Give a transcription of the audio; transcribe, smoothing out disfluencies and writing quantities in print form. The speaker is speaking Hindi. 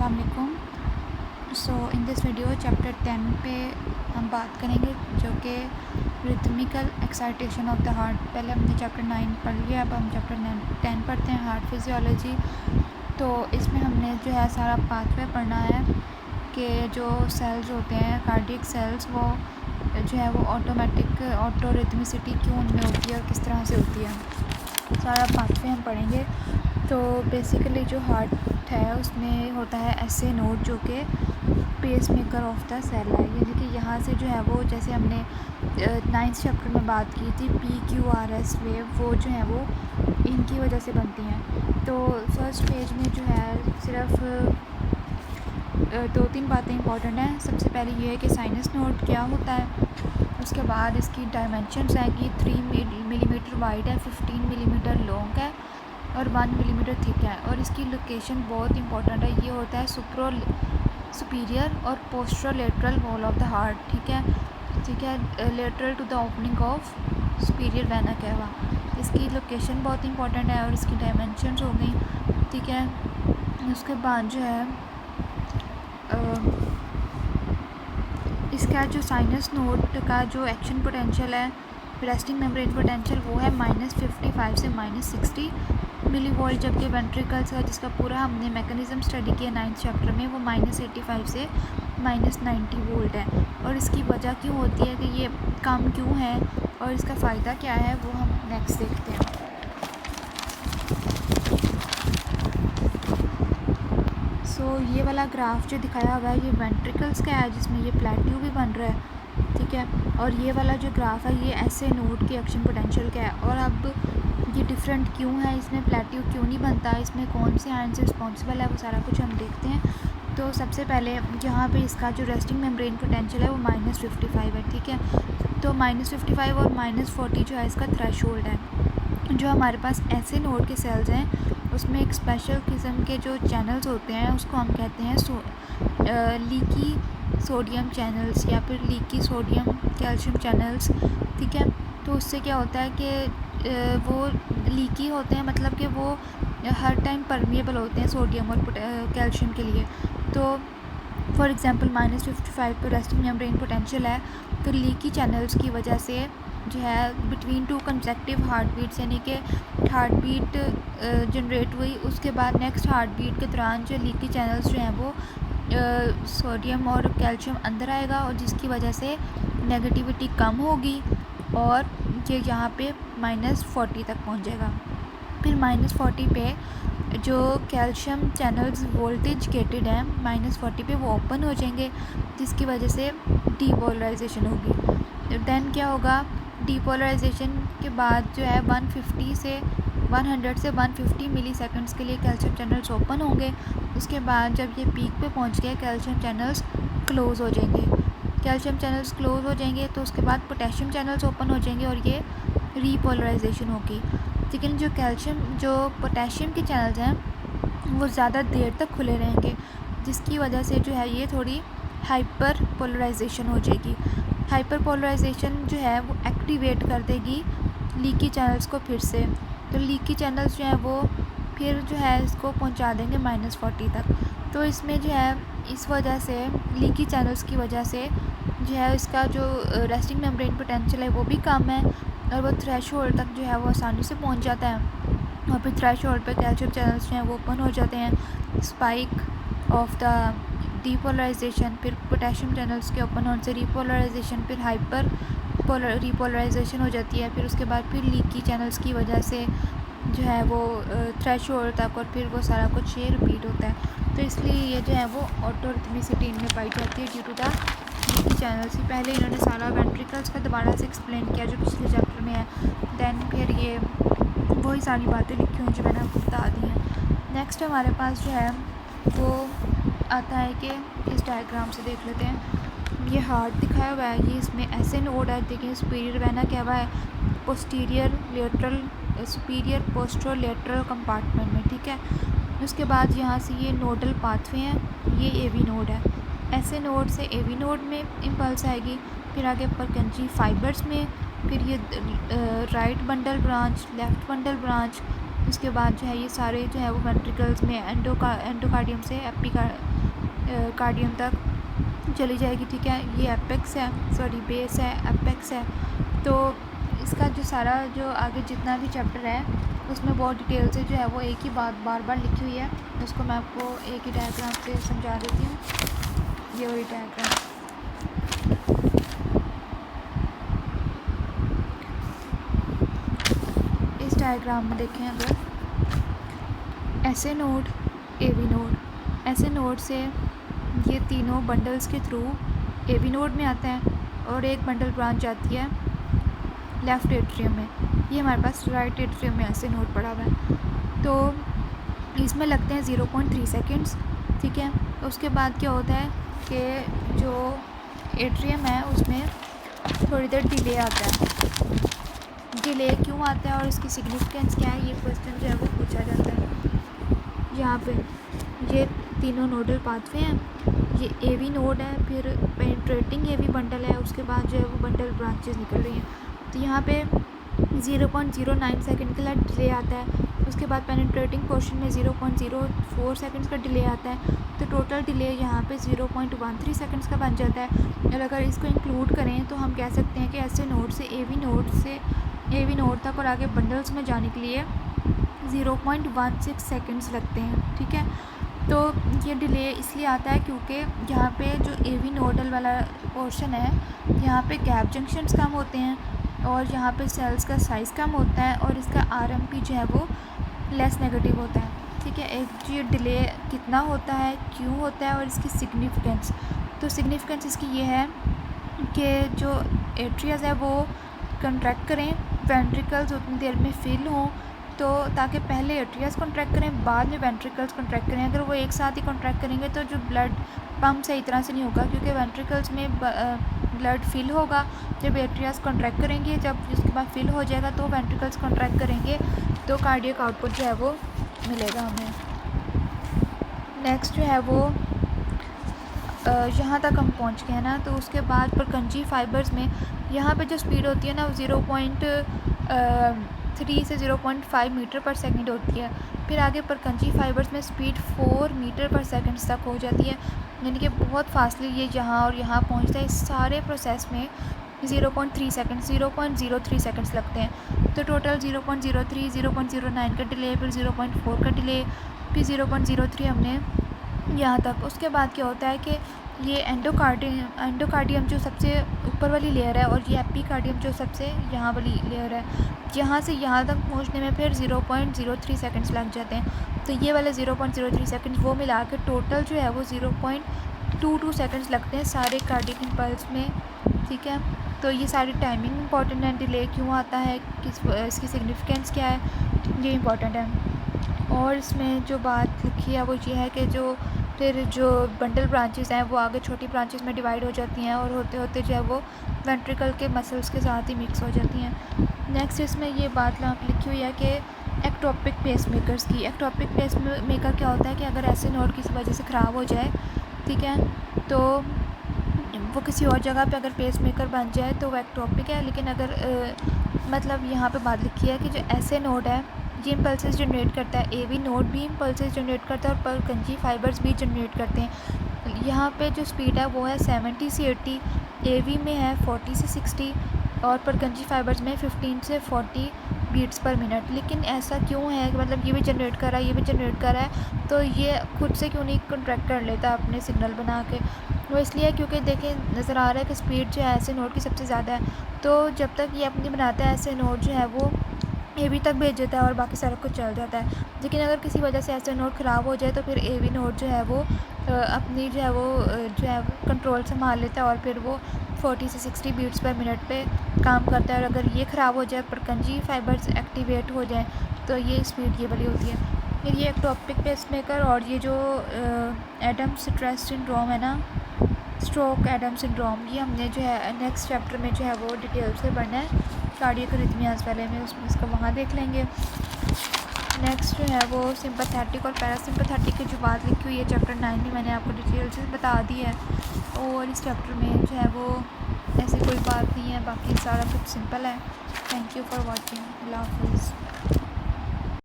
अस्सलाम वालेकुम। सो इन दिस वीडियो चैप्टर 10 पे हम बात करेंगे जो कि रिथमिकल एक्साइटेशन ऑफ द हार्ट। पहले हमने चैप्टर 9 पढ़ लिया, अब हम चैप्टर 10 पढ़ते हैं, हार्ट फिजियोलॉजी। तो इसमें हमने जो है सारा पाथवे पढ़ना है कि जो सेल्स होते हैं कार्डियक सेल्स, वो जो है वो ऑटो रिथमिसिटी क्यों उनमें होती है और किस तरह से होती है, सारा पाथवे हम पढ़ेंगे। तो बेसिकली जो हार्ट है उसमें होता है एसए नोड जो कि pacemaker of the cell है, यानी कि यहाँ से जो है वो जैसे हमने 9th चैप्टर में बात की थी PQRS वेव, वो जो है वो इनकी वजह से बनती हैं। तो फर्स्ट पेज में जो है सिर्फ 2-3 बातें इंपॉर्टेंट हैं। सबसे पहले ये है कि साइनस नोड क्या होता है, उसके बाद इसकी डायमेंशंस हैं कि 3 मिलीमीटर वाइड है, 15 मिलीमीटर लॉन्ग है और 1 मिलीमीटर थिक है, और इसकी लोकेशन बहुत इंपॉर्टेंट है। ये होता है सुपीरियर और posterolateral wall of the heart, ठीक है, lateral to the opening of superior vena cava. इसकी लोकेशन बहुत इंपॉर्टेंट है और इसकी डायमेंशंस हो गई, ठीक है। उसके बाद जो है इसका जो साइनस नोड का जो एक्शन पोटेंशियल है, रेस्टिंग मेम्ब्रेन पोटेंशियल, वो है -55 से -60 मिलीवोल्ट, जबकि वेंट्रिकल्स का जिसका पूरा हमने मैकेनिज़्म स्टडी किया 9th चैप्टर में, वो -85 से -90 वोल्ट है। और इसकी वजह क्यों होती है कि ये कम क्यों है और इसका फ़ायदा क्या है, वो हम नेक्स्ट देखते हैं। सो ये वाला ग्राफ जो दिखाया हुआ है ये वेंट्रिकल्स का है, जिसमें ये प्लेट्यू भी बन रहा है, ठीक है। और ये वाला जो ग्राफ है ये एसए नोड के एक्शन पोटेंशियल का है। और अब ये डिफरेंट क्यों है, इसमें प्लेट्यू क्यों नहीं बनता, इसमें कौन से आयन से रिस्पॉन्सिबल है, वो सारा कुछ हम देखते हैं। तो सबसे पहले यहाँ पे इसका जो रेस्टिंग मेम्ब्रेन पोटेंशियल है वो -55 है, ठीक है। तो -55 और -40 जो है इसका थ्रेशोल्ड है। जो हमारे पास ऐसे नोड के सेल्स हैं उसमें एक स्पेशल किस्म के जो चैनल्स होते हैं उसको हम कहते हैं लीकी सोडियम चैनल्स या फिर लीकी सोडियम कैल्शियम चैनल्स, ठीक है। तो उससे क्या होता है कि वो लीकी होते हैं, मतलब कि वो हर टाइम परमिएबल होते हैं सोडियम और कैल्शियम के लिए। तो फॉर एग्ज़ाम्पल -55 पर रेस्टिंग मेम्ब्रेन पोटेंशियल है, तो लीकी चैनल्स की वजह से जो है बिटवीन 2 कंसेक्टिव हार्ट बीट्स, यानी कि हार्ट बीट जनरेट हुई, उसके बाद नेक्स्ट हार्ट बीट के दौरान जो लीकी चैनल्स जो हैं वो सोडियम और कैल्शियम अंदर आएगा, और जिसकी वजह से नेगेटिविटी कम होगी और ये यहाँ पे -40 तक पहुँचेगा। फिर -40 पे जो कैल्शियम चैनल्स वोल्टेज गेटेड हैं -40 पे वो ओपन हो जाएंगे, जिसकी वजह से डीपोलराइजेशन होगी। देन क्या होगा, डीपोलराइजेशन के बाद जो है 100 से 150 मिली सेकेंड्स के लिए कैल्शियम चैनल्स ओपन होंगे। उसके बाद जब ये पीक पे पहुंच गए कैल्शियम चैनल्स क्लोज़ हो जाएंगे। कैल्शियम चैनल्स क्लोज़ हो जाएंगे तो उसके बाद पोटेशियम चैनल्स ओपन हो जाएंगे और ये रीपोलराइजेशन होगी। लेकिन जो पोटेशियम के चैनल्स हैं वो ज़्यादा देर तक खुले रहेंगे, जिसकी वजह से जो है ये थोड़ी हाइपर पोलराइजेशन हो जाएगी। हाइपर पोलराइजेशन जो है वो एक्टिवेट कर देगी लीकी चैनल्स को फिर से, तो लीकी चैनल्स जो हैं वो फिर जो है इसको पहुंचा देंगे -40 तक। तो इसमें जो है इस वजह से लीकी चैनल्स की वजह से जो है इसका जो रेस्टिंग मेम्ब्रेन पोटेंशियल है वो भी कम है, और वो थ्रेशोल्ड तक जो है वो आसानी से पहुंच जाता है। और फिर थ्रेशोल्ड पर कैल्शियम चैनल्स जो हैं वो ओपन हो जाते हैं, स्पाइक ऑफ द डीपोलराइजेशन, फिर पोटेशियम चैनल्स के ओपन होने से रीपोलराइजेशन, फिर हाइपर रीपोलराइजेशन हो जाती है। फिर उसके बाद फिर लीकी चैनल्स की वजह से जो है वो थ्रेशोल्ड तक, और फिर वो सारा कुछ ये रिपीट होता है। तो इसलिए ये जो है वो ऑटोरिथमिसिटी इनमें पाई जाती है due to the leaky channels. ही पहले इन्होंने सारा वेंट्रिकल्स का दोबारा से एक्सप्लेन किया जो पिछले चैप्टर में है, दैन फिर ये वही सारी बातें लिखी हुई जो मैंने आपको बता दी हैं। नेक्स्ट हमारे पास जो है वो आता है कि इस डायग्राम से देख लेते हैं। ये हार्ट दिखाया हुआ है, ये इसमें ऐसे नोड है, देखिए सुपीरियर वेना क्या हुआ है पोस्टीरियर लेटरल सुपीरियर पोस्टरोलेटरल कंपार्टमेंट में, ठीक है। उसके बाद यहाँ से ये नोडल पाथवे हैं, ये एवी नोड है, ऐसे नोड से एवी नोड में इम्पल्स आएगी, फिर आगे परकंजी फाइबर्स में, फिर ये right bundle branch, left bundle branch, उसके बाद जो है ये सारे जो है वो वेंट्रिकल्स में एंडोकार्डियम से कार्डियम तक चली जाएगी, ठीक है। ये एपेक्स है, सॉरी बेस है, एपेक्स है। तो इसका जो सारा जो आगे जितना भी चैप्टर है उसमें बहुत डिटेल से जो है वो एक ही बात बार बार लिखी हुई है। उसको मैं आपको एक ही डायग्राम से समझा देती हूँ। ये वही डायग्राम, इस डायग्राम में देखें अगर ऐसे नोड, एवी नोड, ऐसे नोड से ये तीनों बंडल्स के थ्रू एवी नोड में आता है और एक बंडल ब्रांच जाती है लेफ़्ट एट्रियम में। ये हमारे पास राइट एट्रियम में ऐसे नोड पड़ा हुआ है। तो इसमें लगते हैं 0.3 सेकेंड्स, ठीक है। उसके बाद क्या होता है कि जो एट्रियम है उसमें थोड़ी देर डिले आता है। डिले क्यों आता है और इसकी सिग्निफिकेंस क्या है, ये क्वेश्चन जो है वो पूछा जाता है। यहाँ पे ये तीनों नोडल पाथवे हैं, ये एवी नोड है, फिर पेनिट्रेटिंग एवी बंडल है, उसके बाद जो है वो बंडल ब्रांचेस निकल रही हैं। तो यहाँ पे 0.09 सेकंड का डिले आता है। उसके बाद पेनिट्रेटिंग पोर्शन में 0.04 सेकंड्स का डिले आता है। तो टोटल डिले यहाँ पे 0.13 सेकंड्स का बन जाता है। और अगर इसको इंक्लूड करें तो हम कह सकते हैं कि ऐसे नोड से एवी नोड तक और आगे बंडल्स में जाने के लिए 0.16 सेकंड्स लगते हैं, ठीक है। तो ये डिले इसलिए आता है क्योंकि यहाँ पे जो एवी नोडल वाला पोर्शन है यहाँ पे गैप जंक्शंस कम होते हैं और यहाँ पे सेल्स का साइज़ कम होता है और इसका आरएमपी जो है वो लेस नेगेटिव होता है, ठीक है। एक ये डिले कितना होता है, क्यों होता है और इसकी सिग्निफिकेंस। तो सिग्निफिकेंस इसकी ये है कि जो एट्रियाज है वो कंट्रैक्ट करें, वेंट्रिकल्स उतनी देर में फिल हों, तो ताकि पहले एट्रियाज कॉन्ट्रैक्ट करें बाद में वेंट्रिकल्स कॉन्ट्रैक्ट करें। अगर वो एक साथ ही कॉन्ट्रैक्ट करेंगे तो जो ब्लड पम्प सही तरह से नहीं होगा, क्योंकि वेंट्रिकल्स में ब्लड फिल होगा जब एट्रियाज कॉन्ट्रैक्ट करेंगे, जब उसके बाद फिल हो जाएगा तो वेंट्रिकल्स कॉन्ट्रैक्ट करेंगे तो कार्डियक आउटपुट जो है वो मिलेगा हमें। नेक्स्ट जो है वो यहाँ तक हम पहुँच गए हैं ना। तो उसके बाद परकंजी फाइबर्स में यहाँ पे जो स्पीड होती है ना वो 0.3 से 0.5 मीटर पर सेकंड होती है। फिर आगे परकंजी फाइबर्स में स्पीड 4 मीटर पर सेकंड तक हो जाती है, यानी कि बहुत फासले ये यहाँ और यहाँ पहुँचता है। इस सारे प्रोसेस में 0.3 सेकंड 0.03 सेकंड्स लगते हैं। तो टोटल 0.03, 0.09 का डिले, फिर 0.4 का डिले, फिर 0.03 हमने यहाँ तक। उसके बाद क्या होता है कि ये एंडोकार्डियम जो सबसे ऊपर वाली लेयर है और ये एपिकार्डियम जो सबसे यहाँ वाली लेयर है, यहाँ से यहाँ तक पहुँचने में फिर 0.03 सेकंड्स लग जाते हैं। तो ये वाले 0.03 सेकंड्स वो मिला के टोटल जो है वो 0.22 सेकंड्स लगते हैं सारे कार्डियक इम्पल्स में, ठीक है। तो ये सारी टाइमिंग इंपॉर्टेंट है, डिले क्यों आता है, इसकी सिग्निफिकेंस क्या है, ये इंपॉर्टेंट है। और इसमें जो बात लिखी है वो ये है कि फिर जो बंडल ब्रांचेस हैं वो आगे छोटी ब्रांचेस में डिवाइड हो जाती हैं और होते होते जो है वो वेंट्रिकल के मसल्स के साथ ही मिक्स हो जाती हैं। नेक्स्ट इसमें ये बात लिखी हुई है कि एक्टोपिक पेस मेकर्स की। एक्टोपिक पेस मेकर क्या होता है कि अगर ऐसे नोड किसी वजह से ख़राब हो जाए, ठीक है, तो वो किसी और जगह पे अगर पेस मेकर बन जाए तो वो एक्टोपिक है। लेकिन अगर मतलब यहाँ पे बात लिखी है कि जो ऐसे नोड है ये इम्पल्सेस जनरेट करता है, एवी नोड भी इम्पल्सेस जनरेट करता है और परकंजी फाइबर्स भी जनरेट करते हैं। यहाँ पे जो स्पीड है वो है 70 से 80, एवी में है 40 से 60 और परकंजी फाइबर्स में 15 से 40 बीट्स पर मिनट। लेकिन ऐसा क्यों है कि मतलब ये भी जनरेट कर रहा है, ये भी जनरेट कर रहा है, तो ये खुद से क्यों नहीं कॉन्ट्रैक्ट कर लेता अपने सिग्नल बना के। वो इसलिए क्योंकि देखें नज़र आ रहा है कि स्पीड जो है ऐसे नोड की सबसे ज़्यादा है। तो जब तक ये अपनी बनाता है ऐसे नोड जो है वो एवी तक भेज देता है और बाकी सारा कुछ चल जाता है। लेकिन अगर किसी वजह से ऐसे नोड ख़राब हो जाए तो फिर एवी नोड जो है वो अपनी जो है वो कंट्रोल संभाल लेता है और फिर वो 40 से 60 बीट्स पर मिनट पे काम करता है। और अगर ये ख़राब हो जाए, परकंजी फाइबर्स एक्टिवेट हो जाए, तो ये स्पीड ये वाली होती है। फिर ये एक्टोपिक पेसमेकर और ये जो एडम स्ट्रेस सिंड्रोम है ना, स्ट्रोक एडम सिंड्रोम, ये हमने जो है नेक्स्ट चैप्टर में जो है वो डिटेल से पढ़ना है कार्डियक अरिथमियाज़ वाले में, उसमें इसको वहाँ देख लेंगे। नेक्स्ट जो है वो सिंपैथेटिक और पैरासिम्पैथेटिक की जो बात लिखी हुई है चैप्टर 9 में मैंने आपको डिटेल से बता दी है। और इस चैप्टर में जो है वो ऐसी कोई बात नहीं है, बाकी सारा कुछ सिंपल है। Thank you for watching. अल्लाह हाफिज़।